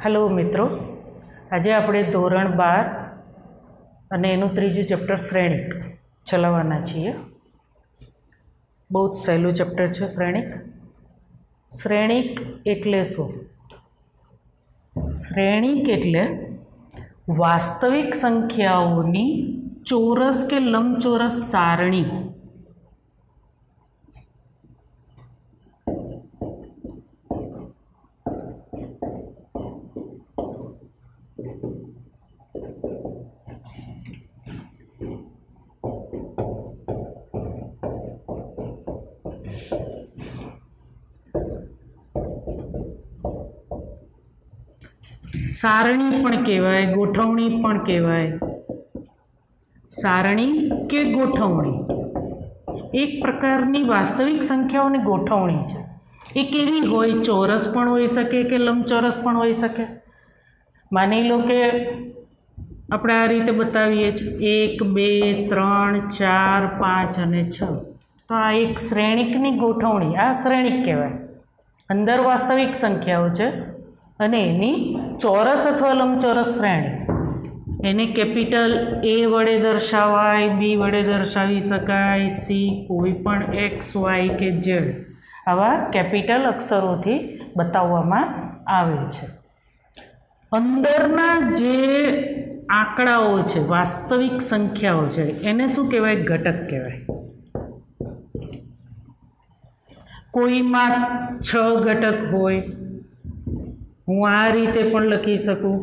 Hello मित्रों, आज આપણે ધોરણ 12 અને એનું ત્રીજું ચેપ્ટર શ્રેણિક ચલાવવાના છીએ। બહુ જ સહેલું ચેપ્ટર છે શ્રેણિક। શ્રેણિક એટલે શું? શ્રેણિક એટલે વાસ્તવિક સંખ્યાઓની ચોરસ કે લંબચોરસ સારણી। सारणी पण कहेवाय, गोठवणी पण कहेवाय। सारणी के गोठवणी एक प्रकारनी वास्तविक संख्याओनी गोठवणी छे। ए केवी होय? चौरस पण होई सके के लंबचौरस पण होई सके। मानी लो के આપણે આ રીતે બતાવીએ છીએ 1 2 3 4 5 અને 6, તો આ એક શ્રેણિકની ગોઠવણી, આ શ્રેણિક કહેવાય। અંદર વાસ્તવિક સંખ્યાઓ છે અને એની ચોરસ અથવા લંબચોરસ શ્રેણી, એને કેપિટલ A વડે દર્શાવાય, B વડે દર્શાવી શકાય, C કોઈ પણ X Y કે Z આવા કેપિટલ અક્ષરોથી બતાવવામાં આવે છે। અંદરના જે આંકડાઓ છે, વાસ્તવિક સંખ્યાઓ છે, એને શું કહેવાય? ઘટક કહેવાય। કોઈમાં 6 ઘટક હોય, હું આ રીતે પણ લખી શકું।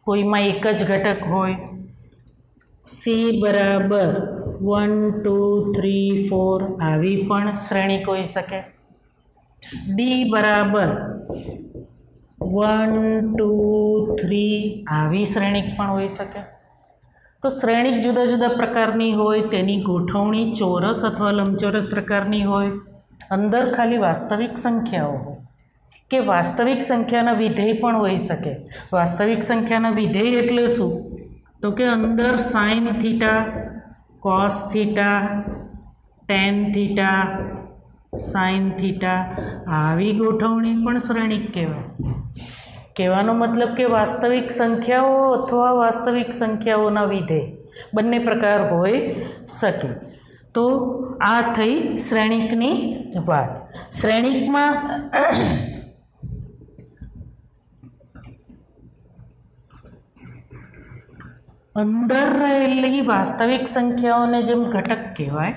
કોઈમાં એક જ ઘટક હોય, C બરાબર 1 2 3 4 આવી પણ શ્રેણિક હોઈ શકે। D બરાબર 1 2 3 આવી શ્રેણિક પણ હોઈ શકે। તો શ્રેણિક જુદા જુદા પ્રકારની હોય, તેની ગોઠવણી ચોરસ અથવા લંબચોરસ પ્રકારની હોય, અંદર ખાલી વાસ્તવિક સંખ્યાઓ હોય કે વાસ્તવિક સંખ્યાના વિધેય પણ હોઈ શકે। વાસ્તવિક સંખ્યાના વિધેય એટલે શું? તો કે અંદર sine theta, cos theta, ten theta, sine theta આવી ગોઠવણી પણ શ્રેણિક કહેવાય। કહેવાનો મતલબ કે વાસ્તવિક સંખ્યાઓ અથવા વાસ્તવિક સંખ્યાઓના વિધેય બંને પ્રકાર હોઈ શકે। તો આ થઈ શ્રેણિકની વાત। શ્રેણિકમાં અંદર રહેલી વાસ્તવિક સંખ્યાઓને જેમ ઘટક કહેવાય,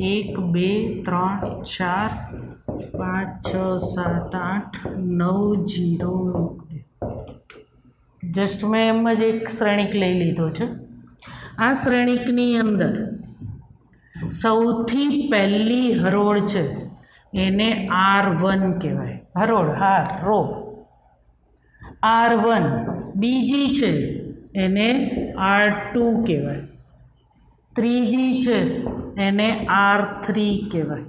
1 2 3 4 5 6 7 8 9 0 જસ્ટ મેં એમ જ એક શ્રેણિક લઈ લીધો છે। આ શ્રેણિકની અંદર સૌથી પહેલી હરોળ છે એને R1 કહેવાય। હરોળ, હાર, રો R1। બીજી છે એને R2 કહેવાય। ત્રીજી છે એને R3 કહેવાય।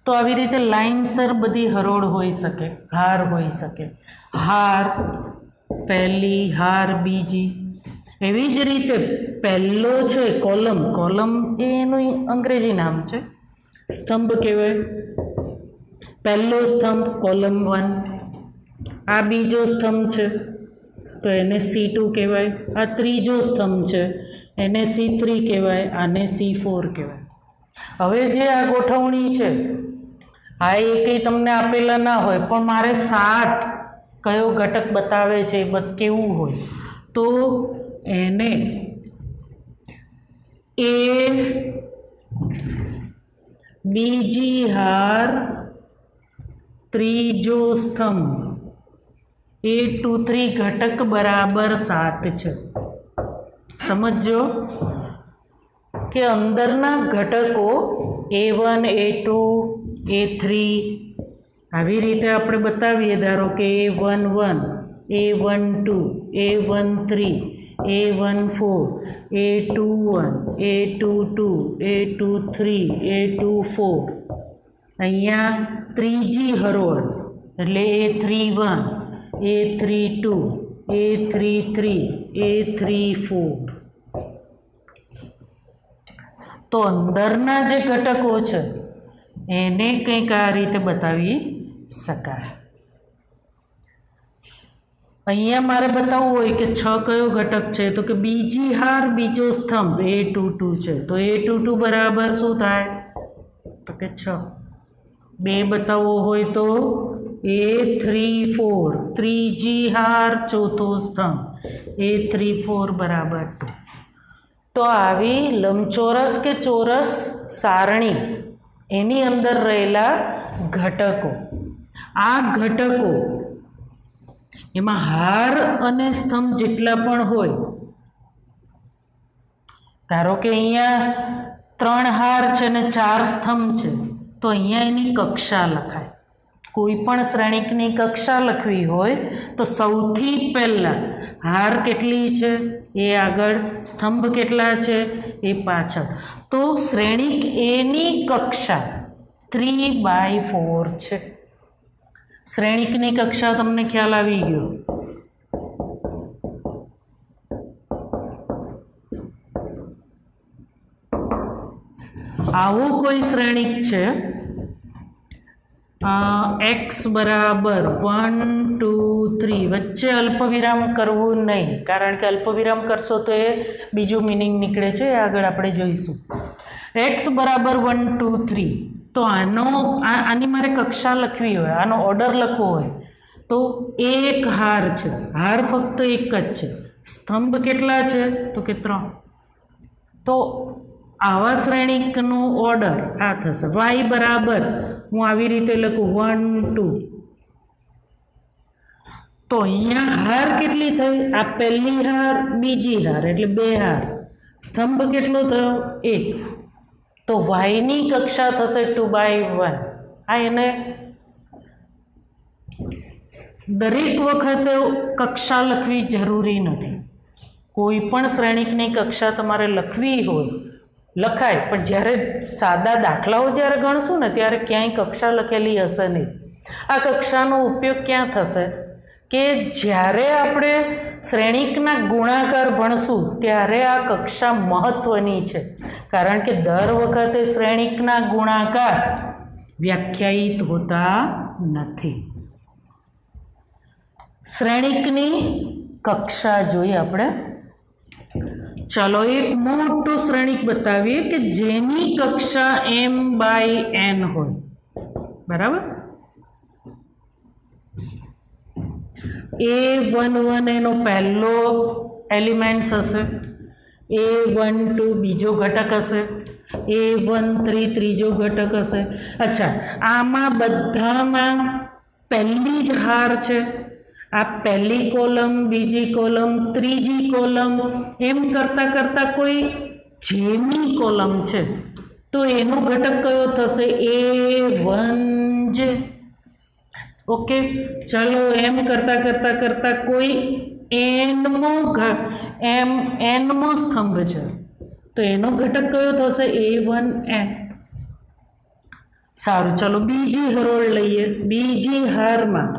તો આવી રીતે લાઇનસર બધી હરોળ હોઈ શકે, હાર હોઈ શકે। હાર પહેલી, હાર બીજી, એવી જ રીતે પહેલો છે કોલમ, કોલમ એનું અંગ્રેજી નામ છે, સ્તંભ કહેવાય। પહેલો સ્તંભ કોલમ 1, આ બીજો સ્તંભ છે તો એને C2 કહેવાય। આ ત્રીજો સ્તંભ છે એને C3 કહેવાય, આને C4 કહેવાય। હવે જે આ ગોઠવણી છે, આ એ કંઈ તમને આપેલા ના હોય, પણ મારે 7 કયો ઘટક બતાવે છે કેવું હોય, તો એને એ બીજી હાર ત્રીજો સ્તંભ A 2 3 ઘટક બરાબર 7 છે। સમજો કે અંદરના ઘટકો A1 A2 A3 આવી રીતે આપણે બતાવીએ। ધારો કે A11 A12 A13 A14 A21 A22 A23 A24, અહીંયા ત્રીજી હરોળ એટલે A31 A32 A33 A34। તો અંદરના જે ઘટકો છે એને કંઈક આ રીતે બતાવી શકાય. અહીંયા મારે બતાવવું હોય કે 6 કયો ઘટક છે, તો કે બીજી હાર બીજો સ્તંભ A22 છે, તો A22 બરાબર શું થાય, તો કે 6. 2 બતાવવો હોય તો A34 ત્રીજી હાર ચોથો સ્તંભ A34 બરાબર 2. તો આવી લંબચોરસ કે ચોરસ સારણી એની અંદર રહેલા ઘટકો, આ ઘટકો એમાં હાર અને સ્તંભ જેટલા પણ હોય, ધારો કે અહીંયા 3 હાર છે ને 4 સ્તંભ છે, તો અહીંયા એની કક્ષા લખાય. કોઈ પણ શ્રેણિકની કક્ષા લખવી હોય તો સૌથી પહેલાં હાર કેટલી છે એ આગળ, સ્તંભ કેટલા છે એ પાછળ. તો શ્રેણિક એની કક્ષા 3/4 છે. શ્રેણિકની કક્ષા તમને ખ્યાલ આવી ગયો. આવું કોઈ શ્રેણિક છે x બરાબર 1 2 3, વચ્ચે અલ્પવિરામ કરવું નહીં, કારણ કે અલ્પવિરામ કરશો તો એ બીજું મિનિંગ નીકળે છે, એ આગળ આપણે જોઈશું. x બરાબર 1 2 3, તો આની મારે કક્ષા લખવી હોય, આનો ઓર્ડર લખવો હોય તો એક હાર છે, હાર ફક્ત એક જ છે, સ્તંભ કેટલા છે તો કે 3. તો આવા શ્રેણિકનો ઓર્ડર આ થશે. y બરાબર હું આવી રીતે લખું 1 2, તો અહીંયા હાર કેટલી થઈ, આ પહેલી હાર બીજી હાર એટલે 2 હાર, સ્તંભ કેટલો થયો 1, તો yની કક્ષા થશે 2/1. આ એને દરેક વખતે કક્ષા લખવી જરૂરી નથી. કોઈ પણ શ્રેણિકની કક્ષા તમારે લખવી હોય લખાય, પણ જ્યારે સાદા દાખલાઓ જ્યારે ગણશું ને ત્યારે ક્યાંય કક્ષા લખેલી હશે નહીં. આ કક્ષાનો ઉપયોગ ક્યાં થશે કે જ્યારે આપણે શ્રેણિકના ગુણાકાર ભણશું ત્યારે આ કક્ષા મહત્ત્વની છે, કારણ કે દર વખતે શ્રેણિકના ગુણાકાર વ્યાખ્યાયિત હોતા નથી. શ્રેણિકની કક્ષા જોઈએ આપણે. ચાલો એક મોટું શ્રેણિક બતાવીએ કે જેની કક્ષા m/n હોય, બરાબર. A11 એનો પહેલો એલિમેન્ટ્સ હશે, A12 બીજો ઘટક હશે, A13 ત્રીજો ઘટક હશે. અચ્છા, આમાં બધામાં પહેલી જ હાર છે. આ પહેલી કોલમ, બીજી કોલમ, ત્રીજી કોલમ, એમ કરતાં કરતાં કોઈ જેની કોલમ છે તો એનો ઘટક કયો થશે, A1j. ઓકે, ચાલો એમ કરતાં કોઈ nમો સ્તંભ છે તો એનો ઘટક કયો થશે, A1n. સારું, ચાલો બીજી હરોળ લઈએ. બીજી હારમાં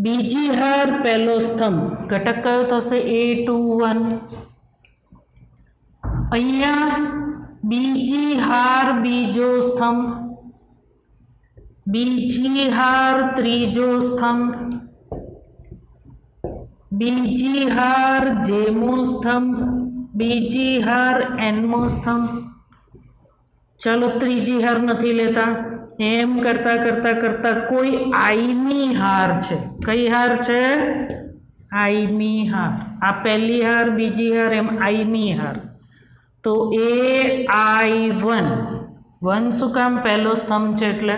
બીજી હાર પહેલો સ્તંભ, ઘટક કયો થશે, A21. અહીંયા બીજી હાર બીજો સ્તંભ, બીજી હાર ત્રીજો સ્તંભ, બીજી હાર જેમો સ્તંભ, બીજી હાર nમો સ્તંભ. ચાલો ત્રીજી હાર નથી લેતા. એમ કરતાં કોઈ આઈની હાર છે. કઈ હાર છે, આઈની હાર. આ પહેલી હાર બીજી હાર એમ આઈની હાર, તો AI1. 1 શું કામ, પહેલો સ્તંભ છે એટલે.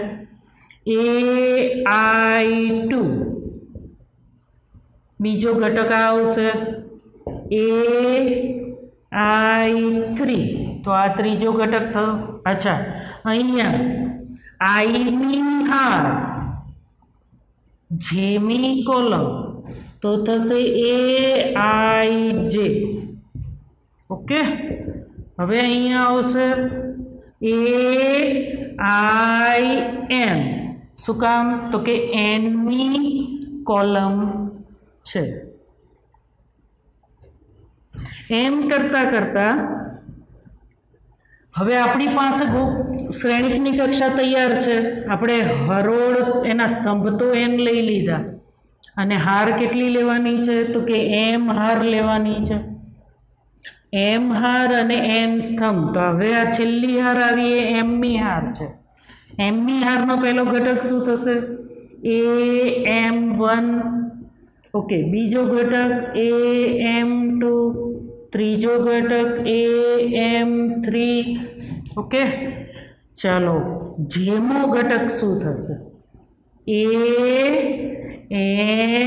AI2 બીજો ઘટક આવશે, AI3 તો આ ત્રીજો ઘટક થયો. અચ્છા, અહીંયા આઈની હાર જેમી કોલમ તો થશે AIJ. ઓકે, હવે અહીંયા આવશે AIN. શું કામ, તો કે nમી કોલમ છે. એમ કરતાં હવે આપણી પાસે શ્રેણિકની કક્ષા તૈયાર છે. આપણે હરોળ એના સ્તંભ તો n લઈ લીધા અને હાર કેટલી લેવાની છે? તો કે m હાર લેવાની છે. m હાર અને n સ્તંભ. તો હવે આ છેલ્લી હાર આવી એ m મી હાર છે. m મી હારનો પહેલો ઘટક શું થશે? am1. ઓકે, બીજો ઘટક am2, ત્રીજો ઘટક am3. ઓકે, ચાલો જેમો ઘટક શું થશે?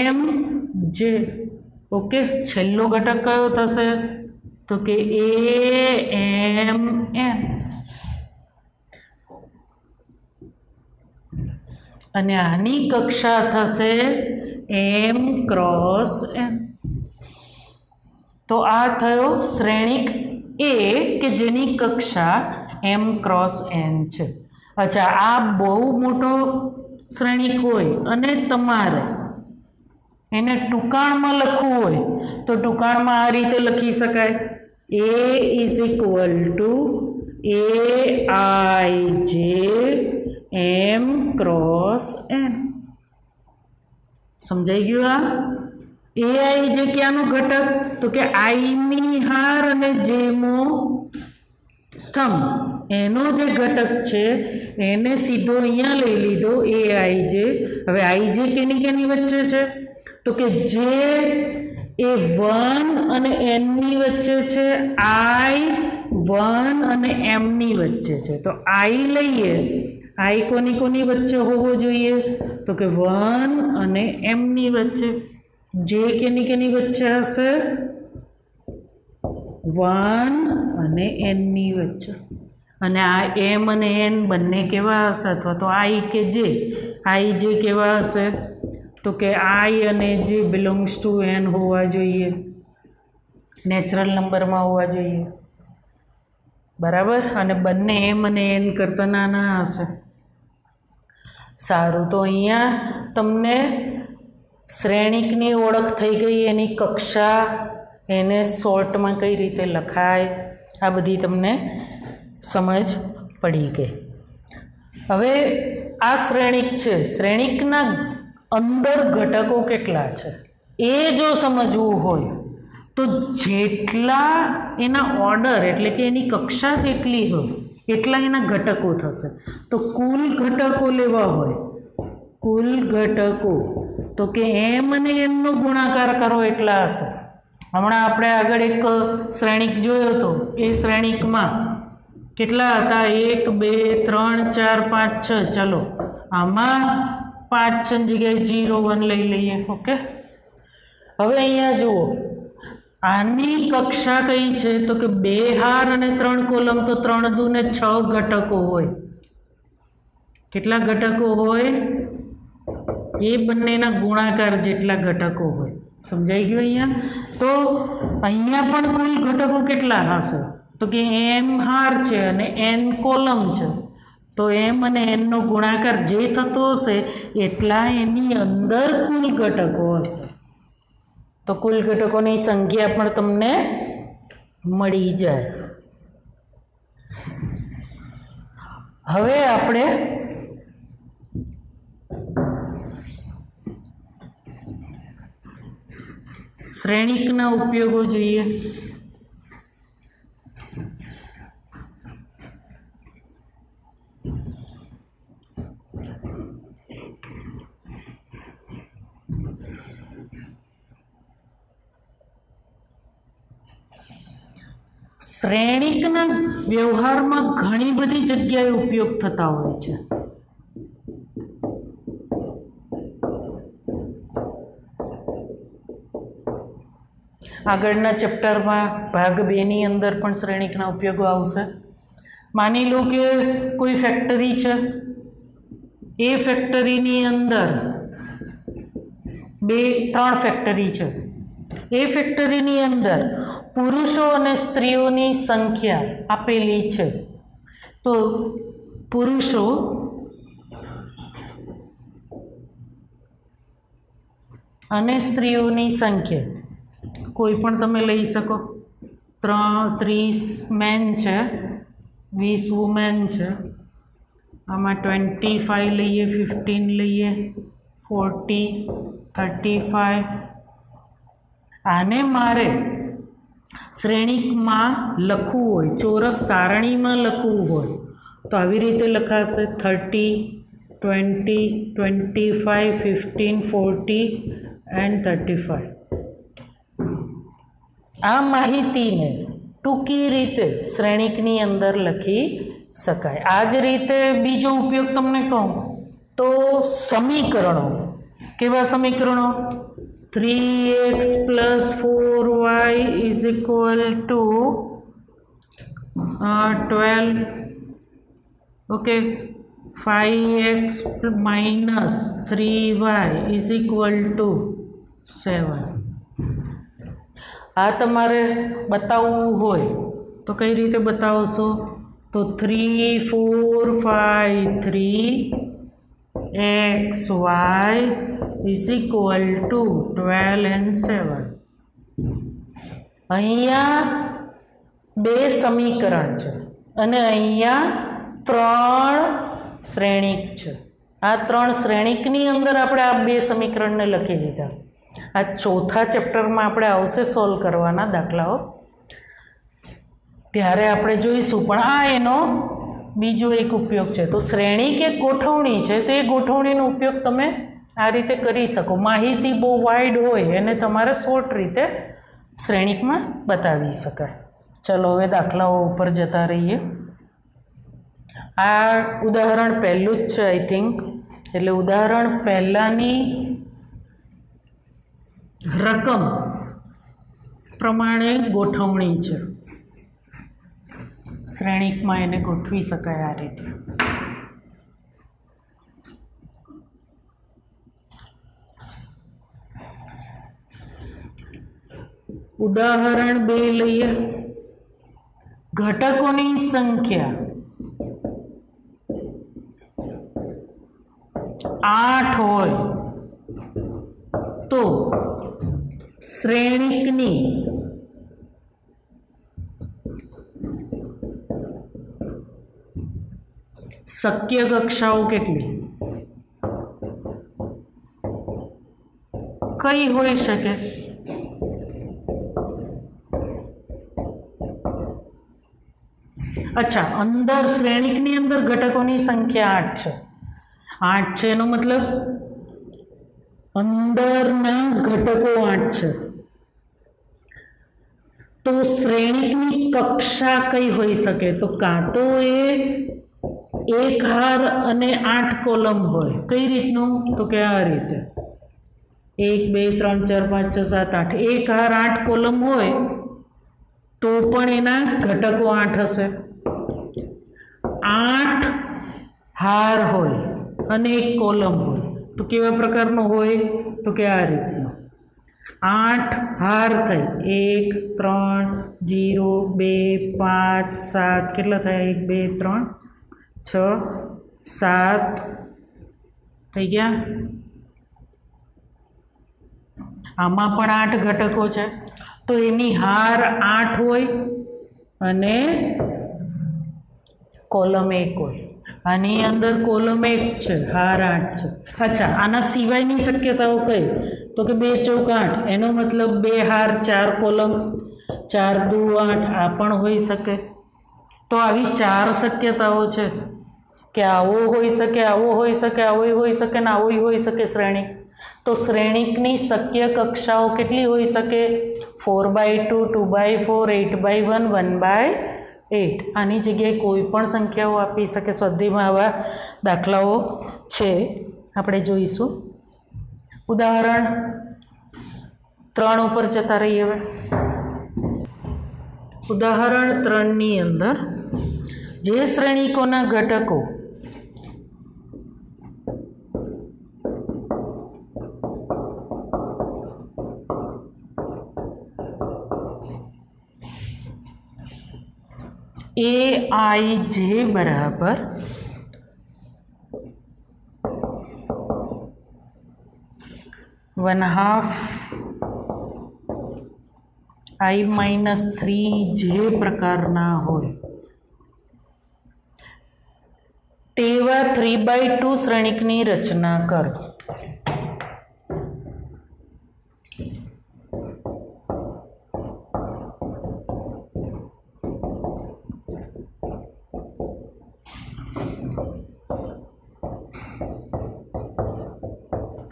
amj. ઓકે, છેલ્લો ઘટક કયો થશે? તો કે amn. અને આની કક્ષા થશે m ક્રોસ n. તો આ થયો શ્રેણિક A કે જેની કક્ષા m ક્રોસ n છે. અચ્છા, આ બહુ મોટો શ્રેણિક હોય અને તમારે એને ટૂંકાણમાં લખવું હોય તો ટૂંકાણમાં આ રીતે લખી શકાય: A is equal to aij m cross n. સમજાઈ ગયું? આ ai જે ક્યાંનો ઘટક? તો કે i મી હાર અને જેમો સ્તંભ એનો જે ઘટક છે એને સીધો અહીંયા લઈ લીધો aij. હવે ij કેની વચ્ચે છે? તો કે જે એ 1 અને n ની વચ્ચે છે, i 1 અને m ની વચ્ચે છે. તો i લઈએ, i કોની વચ્ચે હોવો જોઈએ? તો કે 1 અને m ની વચ્ચે. જે કેની વચ્ચે હશે? 1 અને n ની વચ્ચે. અને આ m અને n બંને કેવા હશે? અથવા તો i કે જે કેવા હશે? તો કે i અને j બિલોંગ્સ ટુ n હોવા જોઈએ, નેચરલ નંબરમાં હોવા જોઈએ. બરાબર? અને બંને m અને n કરતાં નાના હશે. સારું, તો અહીંયા તમને શ્રેણિકની ઓળખ થઈ ગઈ, એની કક્ષા, એને શોર્ટમાં કઈ રીતે લખાય, આ બધી તમને સમજ પડી ગઈ. હવે આ શ્રેણિક છે, શ્રેણિકના અંદર ઘટકો કેટલા છે એ જો સમજવું હોય તો જેટલા એના ઓર્ડર એટલે કે એની કક્ષા જેટલી હોય એટલા એના ઘટકો થશે. તો કુલ ઘટકો લેવા હોય, કુલ ઘટકો તો કે m અને n નો ગુણાકાર કરો એટલા હશે. હમણાં આપણે આગળ એક શ્રેણિક જોયો હતો, એ શ્રેણિકમાં કેટલા હતા? 1 2 3 4 5 6. ચાલો આમાં 5 6 જગ્યાએ 0 1 લઈ લઈએ. ઓકે, હવે અહીંયા જુઓ, આની કક્ષા કઈ છે? તો કે 2 હાર અને 3 કોલમ. તો 3 દુ ને 6 ઘટકો હોય. કેટલા ઘટકો હોય? એ બંનેના ગુણાકાર જેટલા ઘટકો હોય. સમજાઈ ગયું અહીંયા? તો અહીંયા પણ કુલ ઘટકો કેટલા હશે? તો કે m હાર છે અને n કોલમ છે. તો m અને n નો ગુણાકાર જે થતો હશે એટલા એની અંદર કુલ ઘટકો હશે. તો કુલ ઘટકોની સંખ્યા પણ તમને મળી જાય. હવે આપણે શ્રેણિકના ઉપયોગો જોઈએ. શ્રેણિકના વ્યવહારમાં ઘણી બધી જગ્યાએ ઉપયોગ થતા હોય છે. આગળના ચેપ્ટરમાં ભાગ 2 ની અંદર પણ શ્રેણિકના ઉપયોગો આવશે. માની લો કે કોઈ ફેક્ટરી છે, એ ફેક્ટરીની અંદર 2-3 ફેક્ટરી છે. એ ફેક્ટરીની અંદર પુરુષો અને સ્ત્રીઓની સંખ્યા આપેલી છે. તો પુરુષો અને સ્ત્રીઓની સંખ્યા કોઈ પણ તમે લઈ શકો. 30 મેન છે 20 વુમેન છે, આમાં 25 લઈએ, 15 લઈએ, 40, 35. આને મારે શ્રેણિકમાં લખવું હોય, ચોરસ સારણીમાં લખવું હોય તો આવી રીતે લખાશે 30, 20, 25, 15, 40 એન્ડ 35. આ માહિતીને ટૂંકી રીતે શ્રેણિકની અંદર લખી શકાય. આ જ રીતે બીજો ઉપયોગ તમને કહું તો સમીકરણો. કેવા સમીકરણો? 3x + 4y = 12. Okay, 5x - 3y = 7. આ તમારે બતાવવું હોય તો કઈ રીતે બતાવશો? તો 3, 4, 5, 3 xy = 12 and 7. અહીંયા 2 સમીકરણ છે અને અહીંયા 3 શ્રેણિક છે. આ 3 શ્રેણિકની અંદર આપણે આ 2 સમીકરણને લખી દીધા. આ ચોથા ચેપ્ટરમાં આપણે આવશે સોલ્વ કરવાના દાખલાઓ, ત્યારે આપણે જોઈશું. પણ આ એનો બીજો એક ઉપયોગ છે. તો શ્રેણિક એક ગોઠવણી છે, તો એ ગોઠવણીનો ઉપયોગ તમે આ રીતે કરી શકો. માહિતી બહુ વાઇડ હોય એને તમારે શોર્ટ રીતે શ્રેણિકમાં બતાવી શકાય. ચલો હવે દાખલાઓ ઉપર જતા રહીએ. આ ઉદાહરણ પહેલું જ છે આઈ થિંક, એટલે ઉદાહરણ પહેલાંની રકમ પ્રમાણે ગોઠવણી છે. શ્રેણિકમાં એને ગોઠવી શકાય આ રીતે. ઉદાહરણ 2 લઈએ. ઘટકોની સંખ્યા 8 હોય તો શ્રેણિકની શક્ય કક્ષાઓ કેટલી? કઈ હોઈ શકે? અચ્છા, અંદર શ્રેણિકની અંદર ઘટકોની સંખ્યા 8 છે. 8 છે એનો મતલબ અંદરના ઘટકો 8 છે. તો શ્રેણિકની કક્ષા કઈ હોઈ શકે? તો કાં તો એ એક હાર અને 8 કોલમ હોય. કઈ રીતનું? તો કે આ રીતે 1 2 3 4 5 6 7 8. એક હાર 8 કોલમ હોય તો પણ એના ઘટકો 8 હશે. 8 હાર હોય અને એક કોલમ હોય તો કેવા પ્રકારનો હોય? તો કે આ રીતનો 8 હાર થઈ 1 3 0 2 5 7. કેટલા થયા? 1 2 3 6 7 થઈ ગયા. આમાં પણ 8 ઘટકો છે તો એની હાર 8 હોય અને કોલમ 1 હોય. આની અંદર કોલમ 1 છે, હાર 8 છે. અચ્છા, આના સિવાયની શક્યતાઓ કઈ? તો કે 2 ચોક 8, એનો મતલબ 2 હાર 4 કોલમ, 4 દુ 8. આ પણ હોઈ શકે. તો આવી 4 શક્યતાઓ છે કે આવો હોઈ શકે, આવો હોઈ શકે, આવો હોઈ શકે ને આવો હોઈ શકે શ્રેણિક. તો શ્રેણિકની શક્ય કક્ષાઓ કેટલી હોઈ શકે? 4/2, 2/4, 8/1, 1/8. આની જગ્યાએ કોઈ પણ સંખ્યાઓ આપી શકે. સ્વાધ્યાયમાં આવા દાખલાઓ છે, આપણે જોઈશું. ઉદાહરણ 3 ઉપર જતા રહીએ. હવે ઉદાહરણ 3ની અંદર જે શ્રેણિકોના ઘટકો AIJ બરાબર ½ I - 3j પ્રકારના હોય તેવા 3/2 શ્રેણિકની રચના કરો.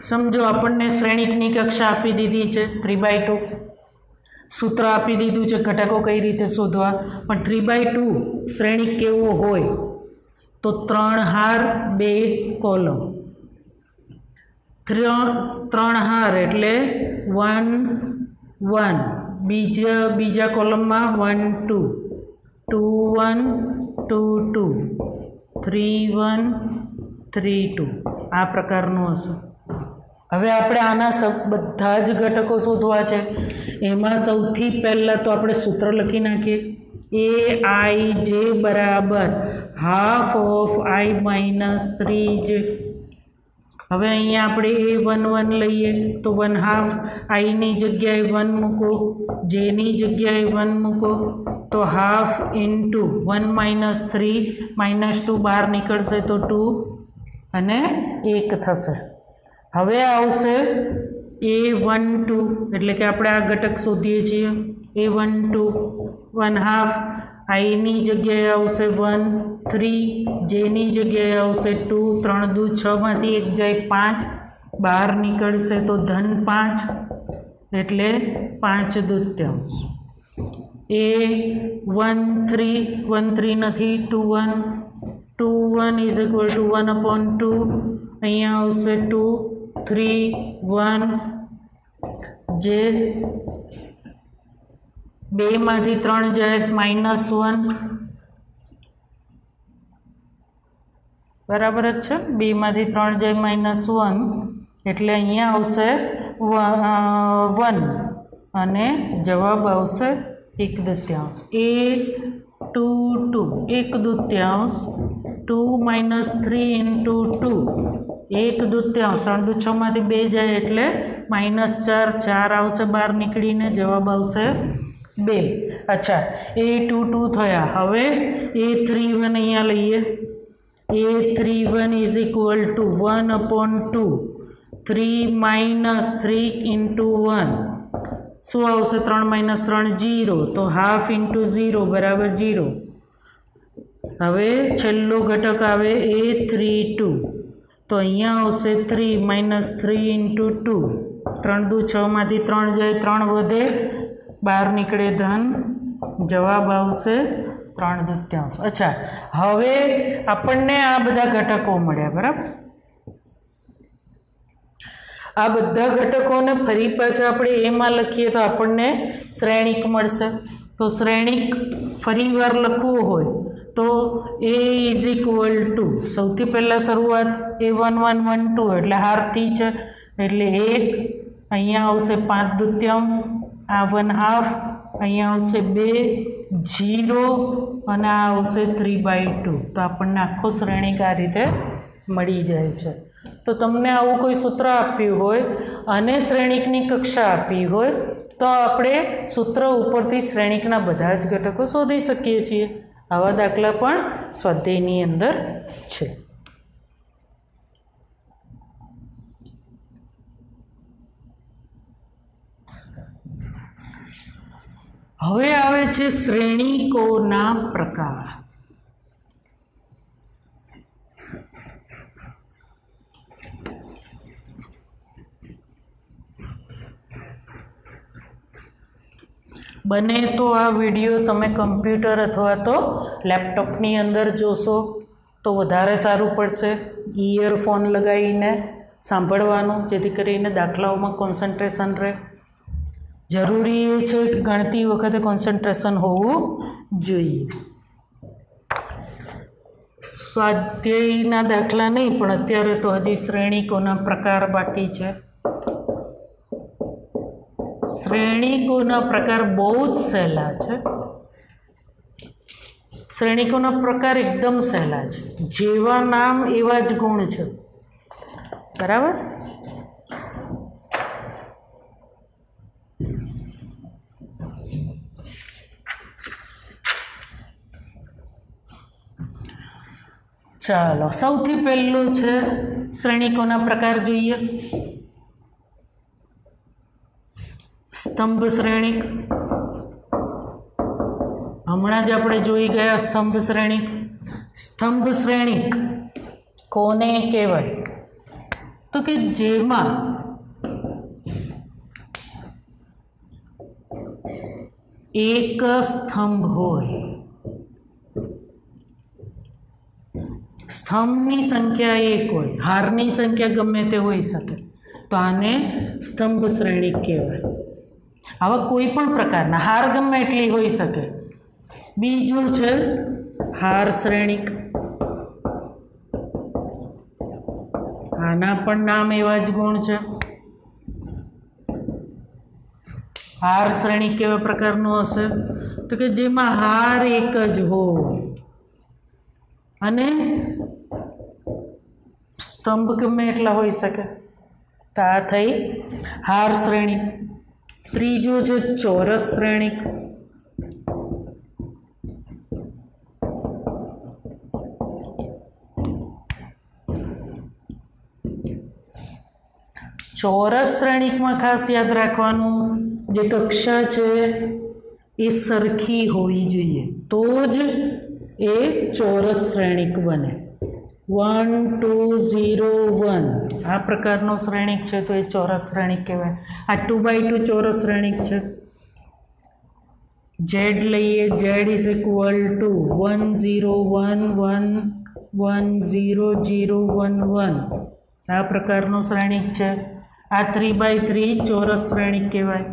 સમજો આપણને શ્રેણિકની કક્ષા આપી દીધી છે 3/2, સૂત્ર આપી દીધું છે ઘટકો કઈ રીતે શોધવા, પણ 3/2 શ્રેણિક કેવો હોય તો 3 હાર 2 કોલમ. 3 હાર એટલે 1 1, બીજા કોલમમાં 1 2, 2 1 2 2, 3 1 3 2, આ પ્રકારનું હશે. હવે આપણે આના બધા જ ઘટકો શોધવા છે. એમાં સૌથી પહેલાં તો આપણે સૂત્ર લખી નાખીએ. AIJ બરાબર half of I minus 3J. હવે અહીંયા આપણે A11 લઈએ તો 1/2, આઈની જગ્યાએ 1 મૂકો, જેની જગ્યાએ 1 મૂકો તો હાફ ઇન્ટુ 1 માઇનસ 3 -2 બહાર નીકળશે તો 2 અને 1 થશે. હવે આવશે A12 એટલે કે આપણે આ ઘટક શોધીએ છીએ. A12 1/2, આઈની જગ્યાએ આવશે 1 3, જેની જગ્યાએ આવશે 2, 3 દુ 6 માંથી 1 જાય 5, બહાર નીકળશે તો ધન 5 એટલે 5/2. A13 નથી 2 1, 2 1 ઇઝ ઇક્વલ ટુ 1/2. અહીંયા આવશે 2 3 1, જે 2 માંથી 3 જાય -1, બરાબર જ છે. 2 માંથી 3 જાય -1 એટલે અહીંયા આવશે 1 અને જવાબ આવશે 1/2. A22 1/2, 2 માઇનસ 3 ઇન્ટુ 2 1/2, 3 દુ 6 માંથી 2 જાય એટલે -4, 4 આવશે બહાર નીકળીને, જવાબ આવશે 2. અચ્છા, A22 થયા. હવે A31 અહીંયા લઈએ. A31 is equal to 1/2, 3 minus 3 into 1 શું આવશે? 3 - 3 0, તો હાફ ઇન્ટુ 0 બરાબર 0. હવે છેલ્લો ઘટક આવે A32, તો અહીંયા આવશે 3 - 3 ઇન્ટુ 2, 3 દુ 6 માંથી 3 જાય 3 વધે, બહાર નીકળે ધન, જવાબ આવશે 3/2. અચ્છા, હવે આપણને આ બધા ઘટકો મળ્યા, બરાબર. આ બધા ઘટકોને ફરી પાછા આપણે એમાં લખીએ તો આપણને શ્રેણિક મળશે. તો શ્રેણિક ફરી વાર લખવું હોય તો A ઇઝ ઇક્વલ ટુ, સૌથી પહેલાં શરૂઆત A11 12 એટલે હારથી છે એટલે 1, અહીંયા આવશે 5/2, આ 1/2, અહીંયા આવશે 2 0 અને આ આવશે 3/2. તો આપણને આખો શ્રેણિક આ રીતે મળી જાય છે. તો તમને આવું કોઈ સૂત્ર આપ્યું હોય અને શ્રેણિકની કક્ષા આપી હોય તો આપણે સૂત્ર ઉપરથી શ્રેણિકના બધા જ ઘટકો શોધી શકીએ છીએ. આવા દાખલા પણ સ્વાધ્યાયની અંદર છે. હવે આવે છે શ્રેણિકોના પ્રકાર. બને તો આ વિડીયો તમે કમ્પ્યુટર અથવા તો લેપટોપની અંદર જોશો તો વધારે સારું પડશે. ઇયરફોન લગાવીને સાંભળવાનું, જેથી કરીને દાખલાઓમાં કોન્સન્ટ્રેશન રહે. જરૂરી એ છે કે ગણતી વખતે કોન્સન્ટ્રેશન હોવું જોઈએ. સ્વાધ્યાયના દાખલા નહીં, પણ અત્યારે તો હજી શ્રેણિકોના પ્રકાર બાકી છે. શ્રેણિકોના પ્રકાર બહુ જ સહેલા છે. શ્રેણિકોના પ્રકાર એકદમ સહેલા છે. જેવા નામ એવા જ ગુણ છે, બરાબર. ચાલો સૌથી પહેલું છે શ્રેણિકોના પ્રકાર જોઈએ. સ્તંભ શ્રેણિક, હમણાં જ આપણે જોઈ ગયા સ્તંભ શ્રેણિક. સ્તંભ શ્રેણિક કોને કહેવાય? તો કે જેમાં એક સ્તંભ હોય, સ્તંભની સંખ્યા એક હોય, હારની સંખ્યા ગમે તે હોઈ શકે, તો આને સ્તંભ શ્રેણિક કહેવાય. આવા કોઈ પણ પ્રકારના હાર ગમે એટલી હોઈ શકે. બીજું છે હાર શ્રેણિક. આના પણ નામ એવા જ ગુણ છે. હાર શ્રેણિક કેવા પ્રકારનું હશે? તો કે જેમાં હાર એક જ હોય અને સ્તંભ ગમે એટલા હોઈ શકે, તો આ થઈ હાર શ્રેણિક. ત્રીજો છે ચોરસ શ્રેણિક. ચોરસ શ્રેણિકમાં ખાસ યાદ રાખવાનું, જે કક્ષા છે એ સરખી હોવી જોઈએ તો જ એ ચોરસ શ્રેણિક બને. 1 2 0 1 આ પ્રકારનો શ્રેણિક છે તો એ ચોરસ શ્રેણિક કહેવાય. આ 2x2 ચોરસ શ્રેણિક છે. ઝેડ લઈએ, ઝેડ ઇઝ ઇક્વલ ટુ 1 0 1 1 1 0 0 1 1 આ પ્રકારનો શ્રેણિક છે. આ 3x3 ચોરસ શ્રેણિક કહેવાય.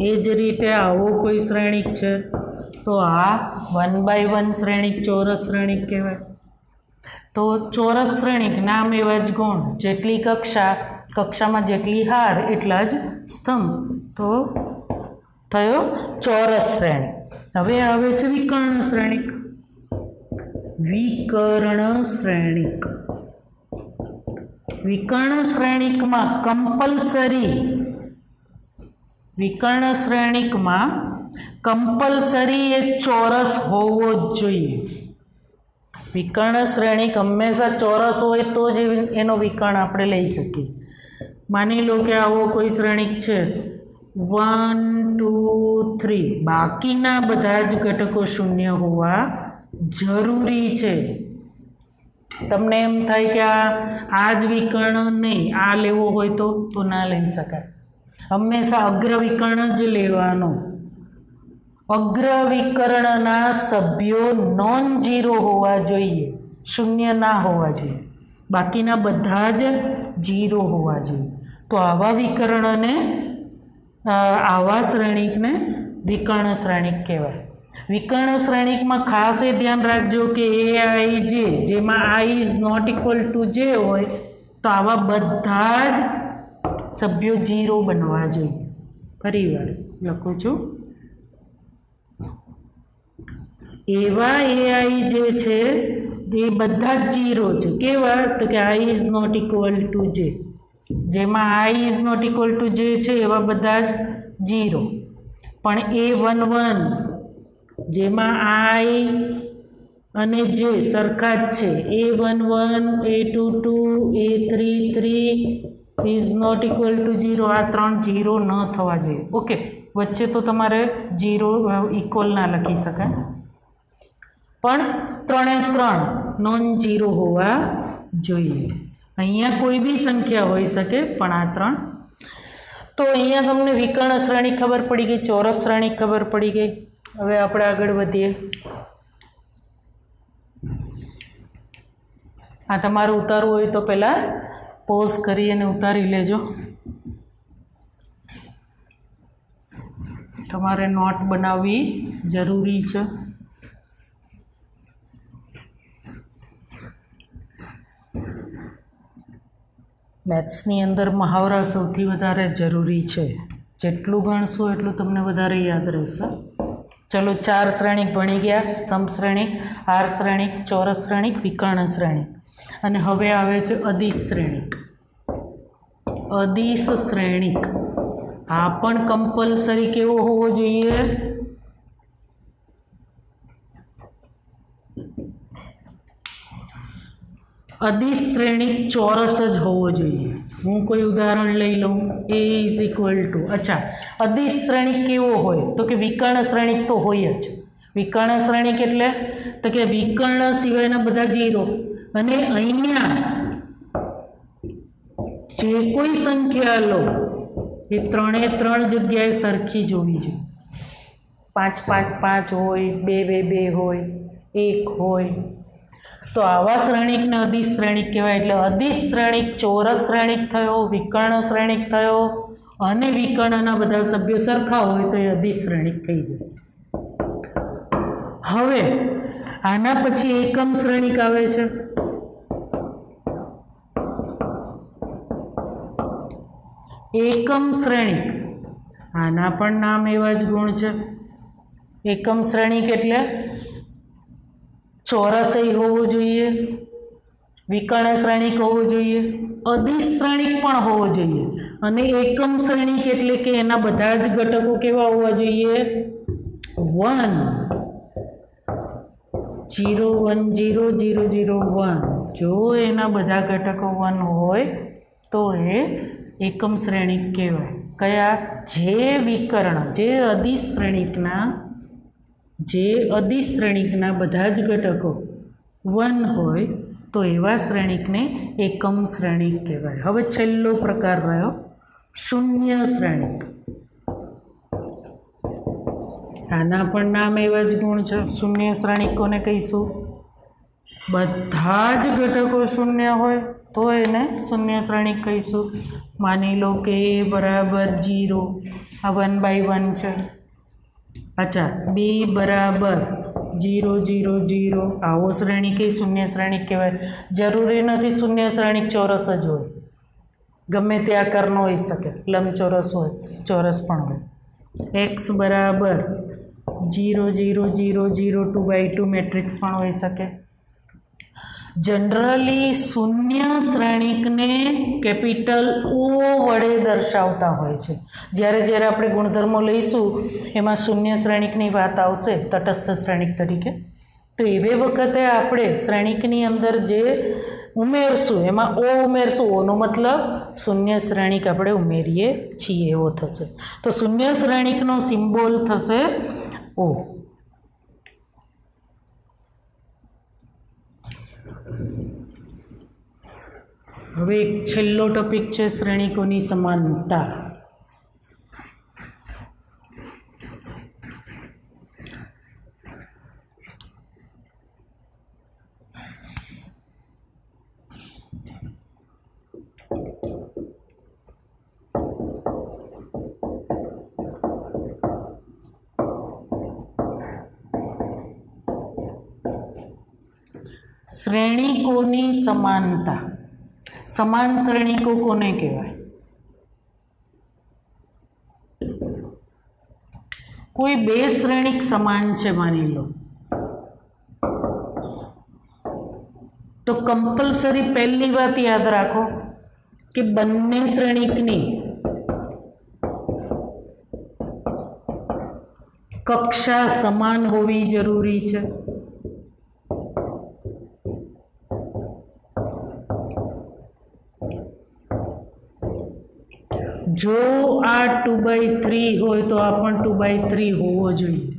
એ જ રીતે આવો કોઈ શ્રેણિક છે તો આ 1x1 શ્રેણિક ચોરસ શ્રેણિક કહેવાય. તો ચોરસ શ્રેણિક નામ એવા જ ગુણ, જેટલી કક્ષા, કક્ષામાં જેટલી હાર એટલા જ સ્તંભ, તો થયો ચોરસ શ્રેણિક. હવે આવે છે વિકર્ણ શ્રેણિક. વિકર્ણ શ્રેણિક. વિકર્ણ શ્રેણિકમાં કમ્પલસરી એક ચોરસ હોવો જ જોઈએ. વિકર્ણ શ્રેણિક હંમેશા ચોરસ હોય તો જ એનો વિકર્ણ આપણે લઈ શકીએ. માની લો કે આવો કોઈ શ્રેણિક છે 1 2 3, બાકીના બધા જ ઘટકો શૂન્ય હોવા જરૂરી છે. તમને એમ થાય કે આ જ વિકર્ણ નહીં, આ લેવો હોય તો ના લઈ શકાય. હંમેશા અગ્ર વિકર્ણ જ લેવાનો. અગ્ર વિકર્ણના સભ્યો નોન ઝીરો હોવા જોઈએ, શૂન્ય ના હોવા જોઈએ. બાકીના બધા જ ઝીરો હોવા જોઈએ. તો આવા વિકર્ણને, આવા શ્રેણિકને વિકર્ણ શ્રેણિક કહેવાય. વિકર્ણ શ્રેણિકમાં ખાસ એ ધ્યાન રાખજો કે AIJ, જેમાં I is not equal to J હોય તો આવા બધા જ સભ્યો ઝીરો બનવા જોઈએ. ફરી વાર લખું છું. એવા AI જે છે એ બધા જ ઝીરો છે. કેવા? તો કે I is not equal to J. જેમાં I is not equal to J છે એવા બધા જ ઝીરો. પણ A11 જેમાં I અને J સરખા જ છે, A11 A22 A33 is not equal two 0, આ ત્રણ ઝીરો ન થવા જોઈએ. ઓકે, વચ્ચે તો તમારે ઝીરો ઇક્વલ ના લખી શકાય, પણ ત્રણે ત્રણ નોન ઝીરો હોવા જોઈએ. અહીંયા કોઈ બી સંખ્યા હોઈ શકે, પણ આ ત્રણ. તો અહીંયા તમને વિકર્ણ શ્રેણી ખબર પડી ગઈ, ચોરસ શ્રેણી ખબર પડી ગઈ. હવે આપણે આગળ વધીએ. આ તમારે ઉતારવું હોય તો પહેલાં પોઝ કરી અને ઉતારી લેજો. તમારે નોટ બનાવવી જરૂરી છે. મેથ્સની અંદર મહાવરા સૌથી વધારે જરૂરી છે. જેટલું ગણશો એટલું તમને વધારે યાદ રહેશે. ચલો, 4 શ્રેણિક ભણી ગયા: સ્તંભ શ્રેણિક, હાર શ્રેણિક, ચોરસ શ્રેણિક, વિકર્ણ શ્રેણિક. અને હવે આવે છે અદિશ શ્રેણિક. અદિશ શ્રેણિક આ પણ કમ્પલસરી કેવો હોવો જોઈએ? અધિશ્રેણિક ચોરસ જ હોવો જોઈએ. હું કોઈ ઉદાહરણ લઈ લઉં. એ ઇઝ ઇક્વલ ટુ, અચ્છા, અધિશ્રેણિક કેવો હોય તો કે વિકર્ણ શ્રેણિક તો હોય જ. વિકર્ણ શ્રેણિક એટલે તો કે વિકર્ણ સિવાયના બધા 0 અને અહીંયા જે કોઈ સંખ્યા લો એ 3 એ 3 જગ્યાએ સરખી જોવી જોઈએ. 5 5 5 હોય, 2 2 2 હોય, 1 હોય, તો આવા શ્રેણિકને અધિશ્રેણિક કહેવાય. એટલે અધિશ્રેણિક ચોરસ શ્રેણિક થયો, વિકર્ણ શ્રેણિક થયો અને વિકર્ણના બધા સભ્યો સરખા હોય તો એ અધિશ્રેણિક થઈ જાય. હવે આના પછી એકમ શ્રેણિક આવે છે. એકમ શ્રેણિક, આના પણ નામ એવા જ ગુણ છે. એકમ શ્રેણિક એટલે ચોરસય હોવું જોઈએ, વિકર્ણ શ્રેણિક હોવું જોઈએ, અધિશ્રેણિક પણ હોવો જોઈએ અને એકમ શ્રેણિક એટલે કે એના બધા જ ઘટકો કેવા હોવા જોઈએ? 1 0 1 0 0 0 1. જો એના બધા ઘટકો 1 હોય તો એ એકમ શ્રેણિક કહેવાય. કયા? જે વિકર્ણ, જે અધિશ્રેણિકના બધા જ ઘટકો 1 હોય તો એવા શ્રેણિકને એકમ શ્રેણિક કહેવાય. હવે છેલ્લો પ્રકાર રહ્યો શૂન્ય શ્રેણિક. આના પણ નામ એવા જ ગુણ છે. શૂન્ય શ્રેણિકોને કહીશું બધા જ ઘટકો શૂન્ય હોય તો એને શૂન્ય શ્રેણિક કહીશું. માની લો કે a બરાબર 0, આ 1/1 છે. અચ્છા, b બરાબર 0 0 0, આવો શ્રેણિક એ શૂન્ય શ્રેણિક કહેવાય. જરૂરી નથી શૂન્ય શ્રેણિક ચોરસ જ હોય, ગમે તે આકારનો હોઈ શકે, લંબચોરસ હોય, ચોરસ પણ હોય. x બરાબર 0 0 0 0 2/2 મેટ્રિક્સ પણ હોઈ શકે. જનરલી શૂન્ય શ્રેણિકને કેપિટલ O વડે દર્શાવતા હોય છે. જ્યારે જ્યારે આપણે ગુણધર્મો લઈશું એમાં શૂન્ય શ્રેણિકની વાત આવશે તટસ્થ શ્રેણિક તરીકે, તો એવે વખતે આપણે શ્રેણિકની અંદર જે ઉમેરશું એમાં O ઉમેરશું. ઓનો મતલબ શૂન્ય શ્રેણિક આપણે ઉમેરીએ છીએ એવો થશે. તો શૂન્ય શ્રેણિકનો સિમ્બોલ થશે O. હવે એક છેલ્લો ટોપિક છે શ્રેણિકોની સમાનતા. શ્રેણિકોની સમાનતા. સમાન શ્રેણિકો કોને કહેવાય? કોઈ બે શ્રેણિક સમાન છે માની લો, તો કમ્પલસરી પહેલી વાત યાદ રાખો કે બંને શ્રેણિકની કક્ષા સમાન હોવી જરૂરી છે. જો આ 2/3 હોય તો આ પણ 2/3 હોવો જોઈએ,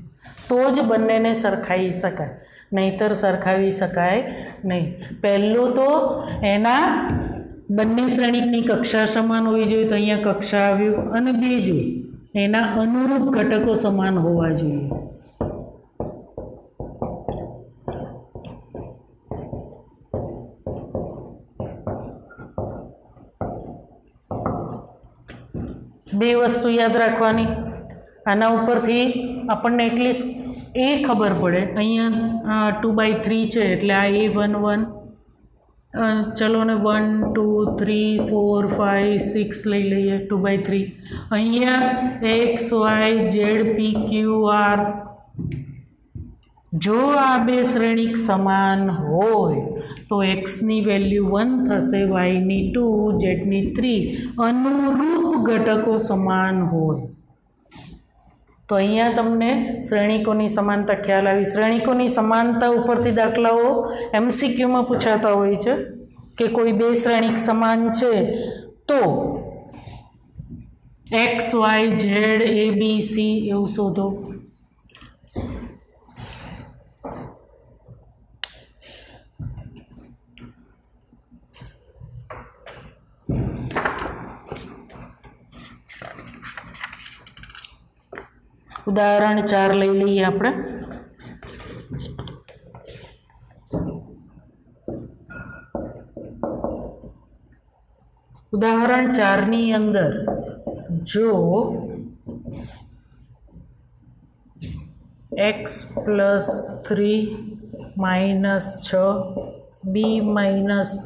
તો જ બંનેને સરખાવી શકાય, નહીંતર સરખાવી શકાય નહીં. પહેલું તો એના બંને શ્રેણિકની કક્ષા સમાન હોવી જોઈએ, તો અહીંયા કક્ષા આવ્યું. અને બીજું એના અનુરૂપ ઘટકો સમાન હોવા જોઈએ. બે વસ્તુ યાદ રાખવાની. આના ઉપરથી આપણને એટલીસ્ટ એ ખબર પડે, અહીંયા 2/3 છે એટલે આ A11, ચલો ને 1 2 3 4 5 6 લઈ લઈએ 2/3. અહીંયા x y z p q r. જો આ બે શ્રેણિક સમાન હોય તો xની વેલ્યુ 1 થશે, yની 2, zની 3. અનુરૂપ ઘટકો સમાન હોય તો અહીંયા તમને શ્રેણિકોની સમાનતા ખ્યાલ આવી. શ્રેણિકોની સમાનતા ઉપરથી દાખલાઓ MCQમાં પૂછાતા હોય છે. કે કોઈ બે શ્રેણિક સમાન છે તો X Y Z A B C एवं शोधो। उदाहरण 4 लई लीए आपणे। उदाहरण 4 नी अंदर जो x + 3 - 6 b -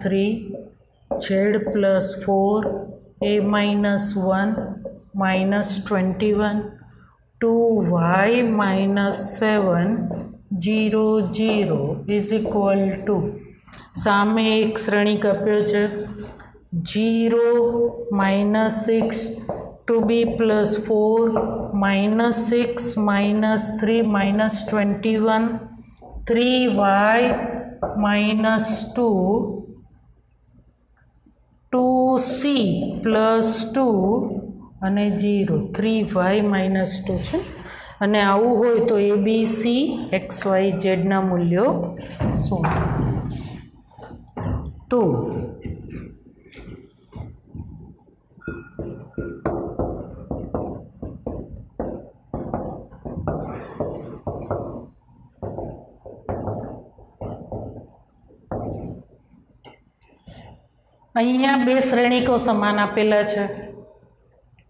3 z + 4 a - 1 -21 2y - 7 0 0 = सामे एक श्रेणिक आप्यो छे 0 - 6 2b + 4 -6 -3 -21 3y - 2 2c + 2 અને 0 3y - 2 છે અને આવું હોય તો a b c x y z ના મૂલ્યો શું તો અહીંયા બે શ્રેણિકો સમાન આપેલા છે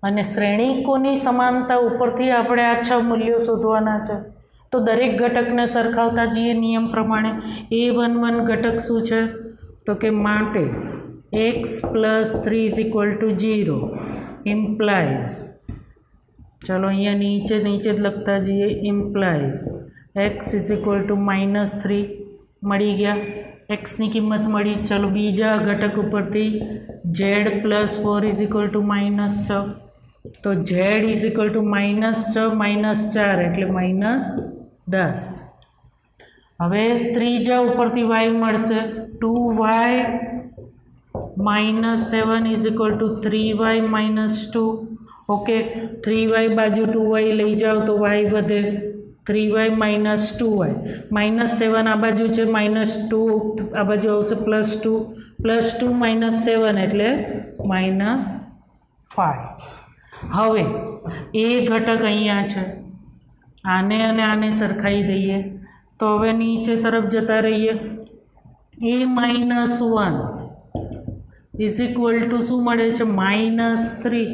અને શ્રેણિકોની સમાનતા ઉપરથી આપણે આ 6 મૂલ્યો શોધવાના છે તો દરેક ઘટકને સરખાવતા જઈએ નિયમ પ્રમાણે a11 ઘટક શું છે તો કે માટે x + 3 = 0 implies चलो अँ नीचे नीचे लगता जाइए implies x = -3 मળી गया x ની કિંમત મળી। चलो बीजा घटक ઉપરથી z + 4 = -6 तो z = -6 - 4 એટલે -10। હવે ત્રીજા ઉપરથી y મળશે 2y - 7 = 3y - 2 ओके 3y बाजू 2y लई जाओ तो y वधे 3y - 2y -7 आ बाजू है -2 आ बाजू आवशे +2 +2 - 7 एटले -5। हवे ए घटक अहींया है आने अने आने सरखाई दईए तो हवे नीचे तरफ जता रहीए a - 1 = शुं मळे छे -3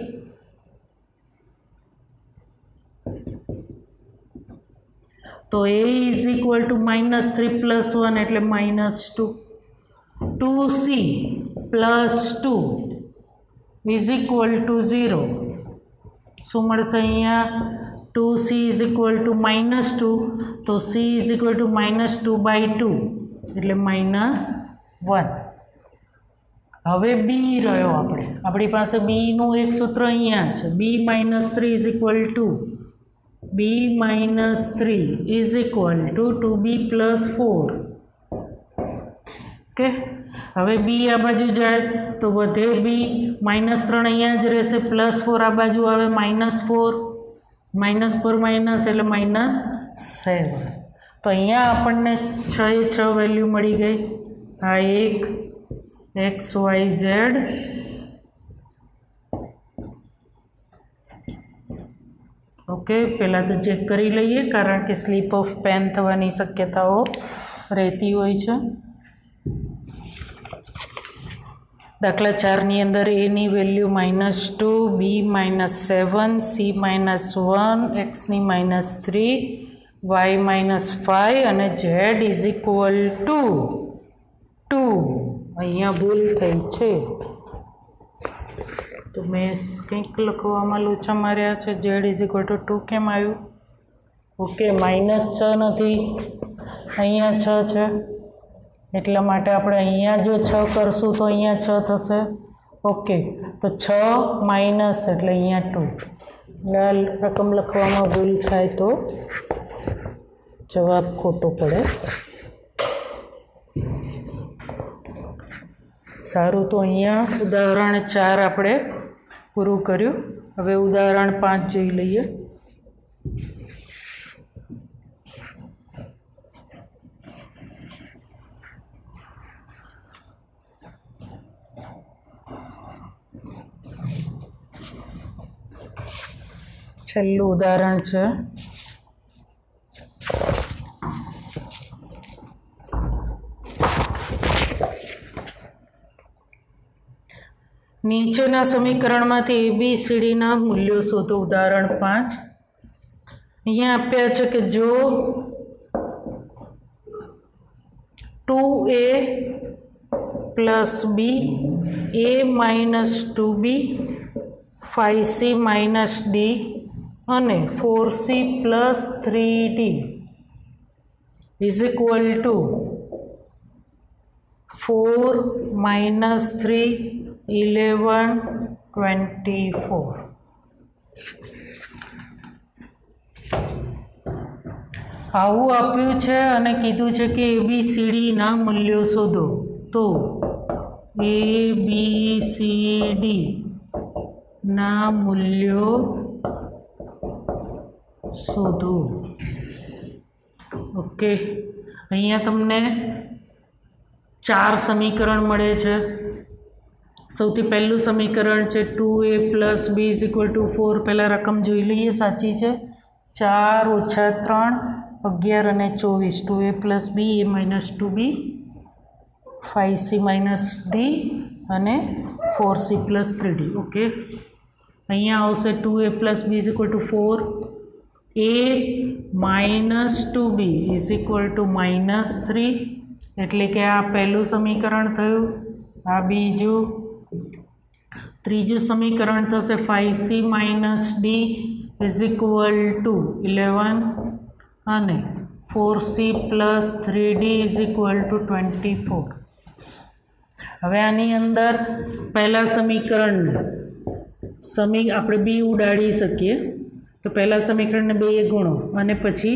तो a = -3 + 1 एटले -2 2c + 2 = 0 शू मळशे अहींया 2c = -2 तो c = -2/2 एटले -1। हवे b रह्यो आपणी पासे b नुं एक सूत्र अहींया छे b - 3 = b - 3 = 2b + 4 ओके। हवे b आ बाजू जाए तो वधे b -3 अहींया ज रहेशे +4 आ बाजू आवे -4 एटले -7। तो अहींया आपणने 6 वेल्यू मळी गई। आ एक एक्स वाय जेड ओके पहला तो चेक करी लीए कारण के स्लीप ऑफ पेन थवानी शक्यताओ रहती होय छे। दाखला 4 नी अंदर ए नी वेल्यू -2 बी -7 सी -1 एक्स नी -3 वाय -5 અને जेड = 2 अहींया भूल थई छे तो मैं कंईक लखवामां लोचा मार्या छे z = 2 केम आव्युं ओके -6 नथी अहींया 6 छे એટલા માટે આપણે અહીંયા જો 6 કરશું તો અહીંયા 6 થશે ઓકે તો 6 માઇનસ એટલે અહીંયા 2 રકમ લખવામાં ભૂલ થાય તો જવાબ ખોટો પડે सारूँ तो अहींया उदाहरण 4 आपणे पूरुं कर्युं। हवे उदाहरण 5 जोई लईए। छेल्लुं उदाहरण छे नीचेना समीकरणमांथी ABCD ना मूल्यों शोधो। उदाहरण 5 अहींया आप्या छे के जो 2A plus B A minus 2B 5C minus D અને 4C plus 3D is equal to 4 minus 3 11 24 आवुं आप्युं छे अने कीधुं छे कि ABCD ना मूल्यों शोधो। तो ABCD ना मूल्यों शोधो। ओके, अहींया तमने 4 समीकरण मळे छे। सौथी पहलू समीकरण है 2A plus B is equal to 4। पहला रकम जोई लीए, साची है। 4 - 3 11 અને 24 2A plus B A minus 2B 5C minus D અને 4C प्लस 3D। ओके, अहींया आवशे 2A plus B is equal to 4 A minus 2B is equal to minus 3 एटले के आ पहलू समीकरण थयुं। आ बीजू त्रीजू समीकरण थशे 5C minus D is equal to 11 અને 4C plus 3D is equal to 24। हवे आनी अंदर पहला समीकरण આપણે बी उडाड़ी सकीए। तो पहला समीकरण ने 2 गुणो अने पछी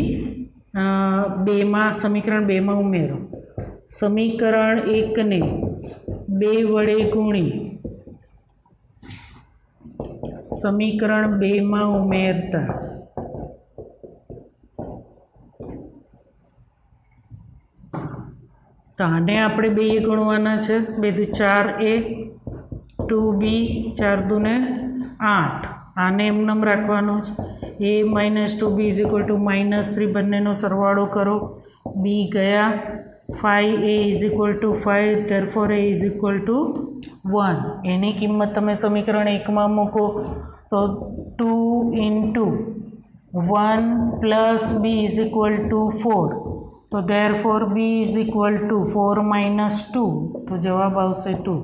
2 में समीकरण 2 में उमेरो। समीकरण 1 ने 2 वडे गुणी समीकरण 2 में उमेरता तो आने आपणे 2 गुणवाना छे। 2 × 4A 2B 4 × 2 = 8 आने एमनेम राखवानो छे। A minus 2B is equal to minus 3 बंनेनो सरवाळो करो। B गया 5A is equal to 5 therefore A is equal to 1। एनी किंमत तमे समीकरण 1 में मूको तो 2 × 1 plus B is equal to 4 तो therefore B is equal to 4 minus 2 तो जवाब आवशे 2।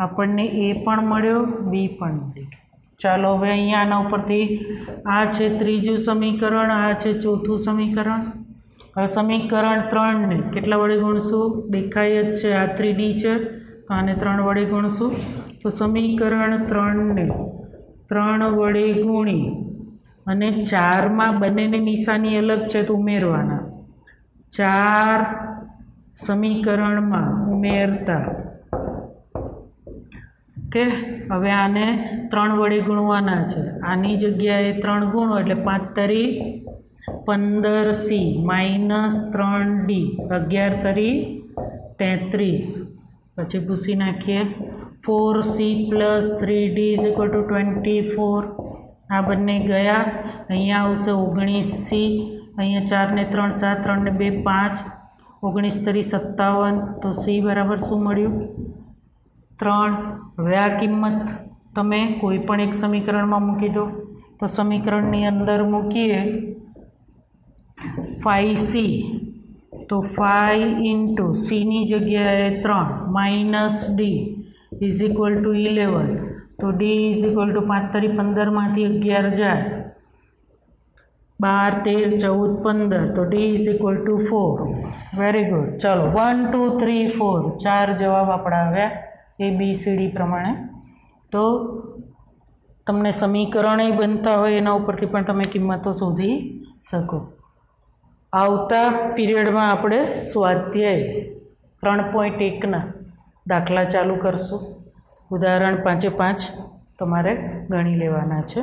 आपणने A पण मळ्यो B पण मळी। चालो हवे अहींया आना उपरथी आ छे त्रीजू समीकरण, आ छे चौथुं समीकरण। हवे समीकरण 3 ने केटला वडे गुणशुं? देखाय ज छे आ 3D छे तो आने 3 वडे गुणशुं। तो समीकरण 3 ने 3 वडे गुणी अने 4 में बंनेनी निशानी अलग छे तो उमेरवाना। 4 समीकरण में उमेरता ओके। हवे आने 3 वडे गुणवाना छे। आनी जग्याए 3 गुणो एटले 5 तरी 15C माइनस 3D 11 तरी 33 पछी भूसी नाखीए। 4C plus 3D is equal to 24। आ बने गया। अहींया आवशे 19C। अहींया 4 ने 3 7 3 ने 2 5 19 तरी 57 तो C बराबर शुं मळ्युं? 3। हवे आ किंमत तमे कोईपण एक समीकरण में मूकी दो। तो समीकरणनी अंदर मूकीए 5C तो 5 × C नी जग्याए 3 minus D is equal to 11 तो D इज इक्वल टू 5 तरी 15 मांथी 11 जाए 12 13 14 15 तो D is equal to 4। Very good. चलो 1 2 3 4 4 जवाब आपड़ा आव्या ABCD प्रमाणे। तो तमने समीकरण बनता होय एना उपरथी पण तमे किंमतो शोधी शको। आवता पीरियड में आपणे स्वाध्याय 3.1 ना દાખલા ચાલુ કરશું. ઉદાહરણ 5 તમારે ગણી લેવાના છે.